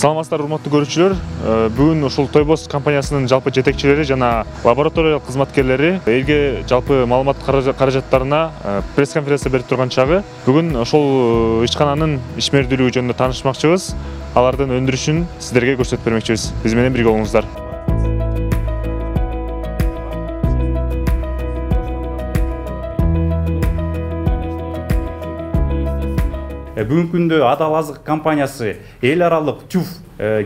Саламатсыздар, урматтуу көрүүчүлөр. Бүгүн ушул Тойбос компаниясынын жалпы жетекчилери жана лабораториялык кызматкерлери элге жалпы маалымат каражаттарына пресс-конференция берип турган чагы. Бүгүн ошол ишкананын ишмердүүлүгү жөнүндө таанышмакчыбыз. Алардын өндүрүшүн сиздерге көрсөтүп бермекчибиз. Биз менен бирге болуңуздар. Бүгүнкү күндө Адал азык компаниясы эл аралык ТÜV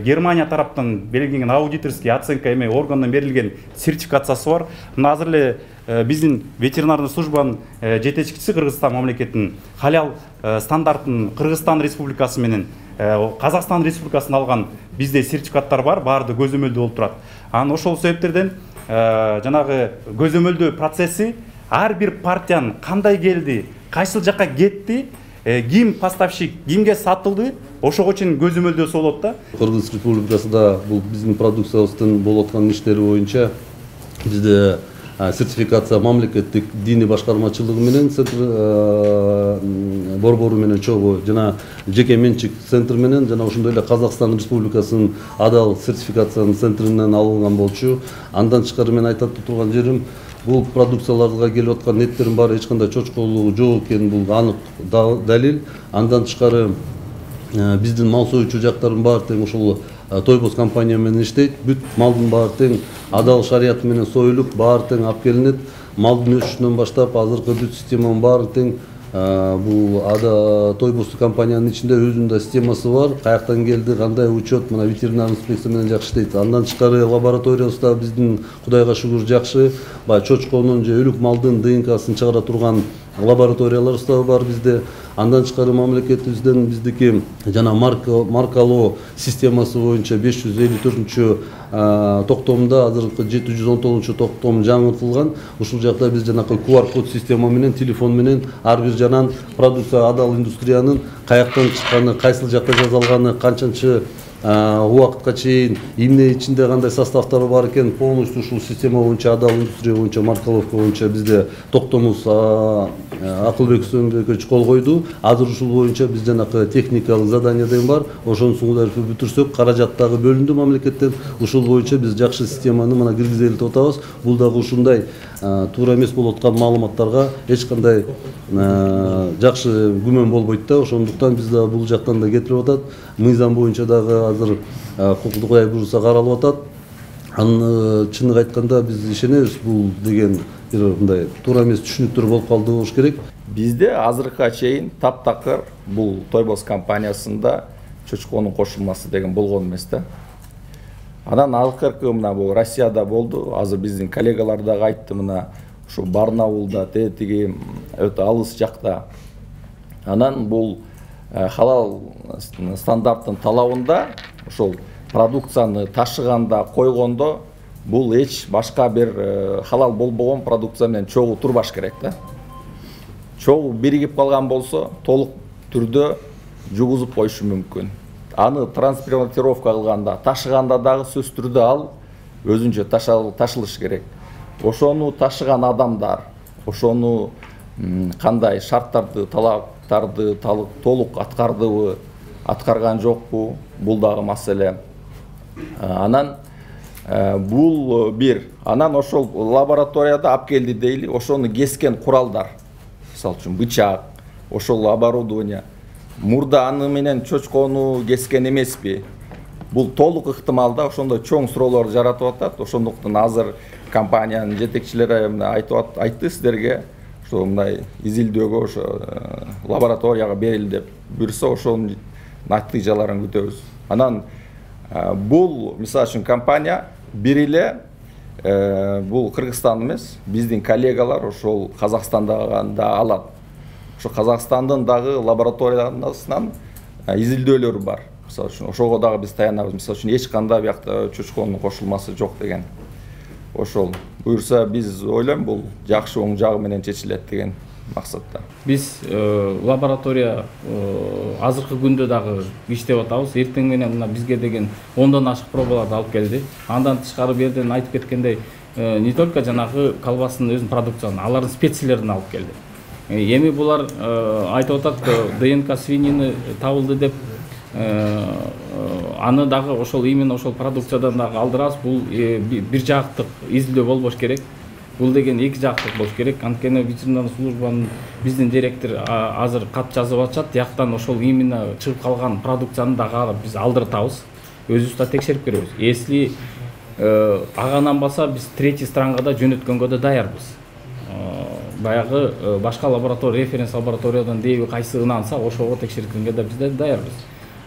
Германия тараптан берилген аудиторский оценка эме органдан берилген сертификациясы бар. Мына азыр эле биздин ветеринардык службанын жетекчиси Кыргызстан мамлекетинин халал стандартын Кыргызстан Республикасы менен Казакстан Республикасын алган бизде сертификаттар бар, баарды көзөмөлдөө болуп турат. Анан ошол себептерден жанагы көзөмөлдөө процесси ар бир партиянын кандай келди, кайсыл жакка кетти, ким поставщик, кимге сатылды, ошого чейин көзөмөлдөөсү болот да. Кыргыз Республикасында бул биздин продукциябыздын болуп аткан иштери боюнча бизде сертификация мамлекеттик диний башкармачылыгы менен борбору менен чогуу жана жеке менчик центр менен жана ошондой эле Казакстан Республикасынын Адал сертификациянын центринен алынган болчу. Андан тышкары мен айтып турган жерим, бул продукцияларга келип аткан неттердин баары эч кандай чочколугу жок экени бул анык далил. Андан тышкары биздин мал союучу жактардын баары тең ушул Тойбос компания менен иштейт. Бүт малдын баары тең Адал шарияты менен союлуп, баары тең алып келинет. Малдын өсүшүнөн баштап азыркы бүт системанын баары тең бул Тойбос компаниянын ичинде өзүнүн да системасы бар. Каяктан келди, кандай учет, мына ветеринар инспекция менен жакшы иштейт. Андан тышкары лабораториябыз да биздин Кудайга шүгүр жакшы. Баягы чочконун же өлүк малдын ДНКсын чыгара турган лабораторияларыбыз да бар бизде. Андан тышкары мамлекетибизден биздики жана маркалоо системасы боюнча 554-чү токтомдо азыркы 719-чу токтом жаңыртылган. Ушул жакта биз жанакы QR код система менен, телефон менен ар бир жанан продукция Адал индустриянын каяктан чыкканы, кайсыл жакта жасалганы, канчанчы убакытка чейин эмне ичинде кандай составтары бар экен полностью ушул система боюнча Адал индустрия боюнча маркаловка боюнча бизде токтомубуз Акылбек Сөмбекович кол койду. Азыр ушул боюнча биз жанакы техникалык заданияден бар. Ошонусун бүтүрсөк, каражат дагы бөлүндү мамлекеттен. Ушул боюнча биз жакшы системаны мына киргизели деп атабыз. Бул дагы ушундай туура эмес болуп аткан маалыматтарга эч кандай жакшы күмөн болбойт да. Ошондуктан биз да бул жактан да кетирип атат. Мыйзам боюнча дагы азыр укуктук буюрса каралып атат. Анын чынын айтканда биз ишенебиз, бул деген бир мындай туура эмес түшүнүктөр болуп калды болуш керек. Бизде азыркыга чейин таптакыр бул Тойбос компаниясында чочконун кошулмасы деген болгон эмес да. Анан акыркы мына бул Россияда болду. Азыр биздин коллегалар дагы айтты, мына ушу Барнаулда, тетиги өтө алыс жакта. Анан бул халал стандарттын талабында ошол продукцияны ташыганда, койгондо бул эч башка бир халал болбогон продукция менен чогуу турбаш керек да. Чогуу биригип калган болсо толук түрдө жугузуп коюшу мүмкүн. Аны транспортировка кылганда, ташыганда дагы сөз түрдө ал өзүнчө ташылыш керек. Ошону ташыган адамдар, ошону кандай шарттарды, талаптарды толук аткардыбы, аткарган жокпу, бул дагы маселе. Анан бул бир. Анан ошол лабораторияда алып келди дейли, ошону кескен куралдар, мисалы үчүн бычак, ошол оборудование. Мурда аны менен чочкону кескен эмеспи? Бул толук ыктымал да, ошондой чоң суроолор жаратып атат. Ошондуктан азыр компаниянын жетекчилери айтты сиздерге, ошо мындай изилдөөгө ошо лабораторияга берилди деп буйрса, ошонун натыйжаларын күтөбүз. Анан бул мисалы үчүн компания бир эле бул Кыргызстан эмес, биздин коллегалар ошол Казакстанда да алат. Ошо Казакстандын дагы лабораториясынан изилдөөлөрү бар. Мисалы үчүн ошого дагы биз таянабыз. Мисалы үчүн эч кандай биякта чочконун кошулмасы жок деген. Ошол буйрса биз ойлойм бул жакшы оң жагы менен чечилет деген максатта. Биз лаборатория азыркы күндө дагы иштеп атабыз. Эртең менен мына бизге деген 10дон ашык пробаларды алып келди. Андан тышкары берден айтып кеткендей, не только жанагы колбасынын өзүнүн продукциясын, алардын специялерин алып келди. Эми булар айтып атат, ДНК свинины табылды деп аны дагы ошол именно ошол продукциядан дагы алдырабыз. Бул бир жактык изилдөө болбош керек. Бул деген эки жактык болуш керек. Анткени ветеринардык службанын биздин директор азыр кат жазып атышат. Тияктан ошол именно чыгып калган продукцияны дагы биз алдыртабыз. Өзүбүз да текшерип көрөбүз. Если агананбаса биз третий странга да жөнөткөнгө да даярбыз. Баягы башка лаборатория, референс лабораториядан деби кайсы ынанса ошого текшерткенге да биз да даярбыз.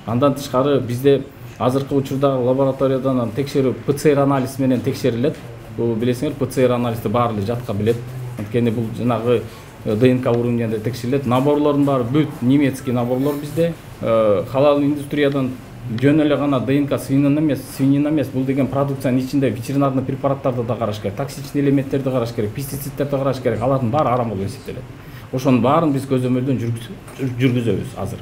Андан тышкары бизде азыркы учурдагы лабораториядан текшерүү ПЦР анализ менен текшерилет. Бул билесиңер, ПЦР анализди баары эле жатка билет. Анткени бул жанагы ДНК уровненде текшерилет. Наборлордун баары бүт немецкий наборлор бизде. Халал индустриядан жөн эле гана ДНК свинина эмес, бул деген продукциянын ичинде ветеринарный препараттарды да караш керек, токсичный элементтерди караш керек, пестицидтерди караш керек. Алардын баары арам болуп эсептелет. Ошонун баарын биз көзөмөлдөн жүргүзөбүз азыр.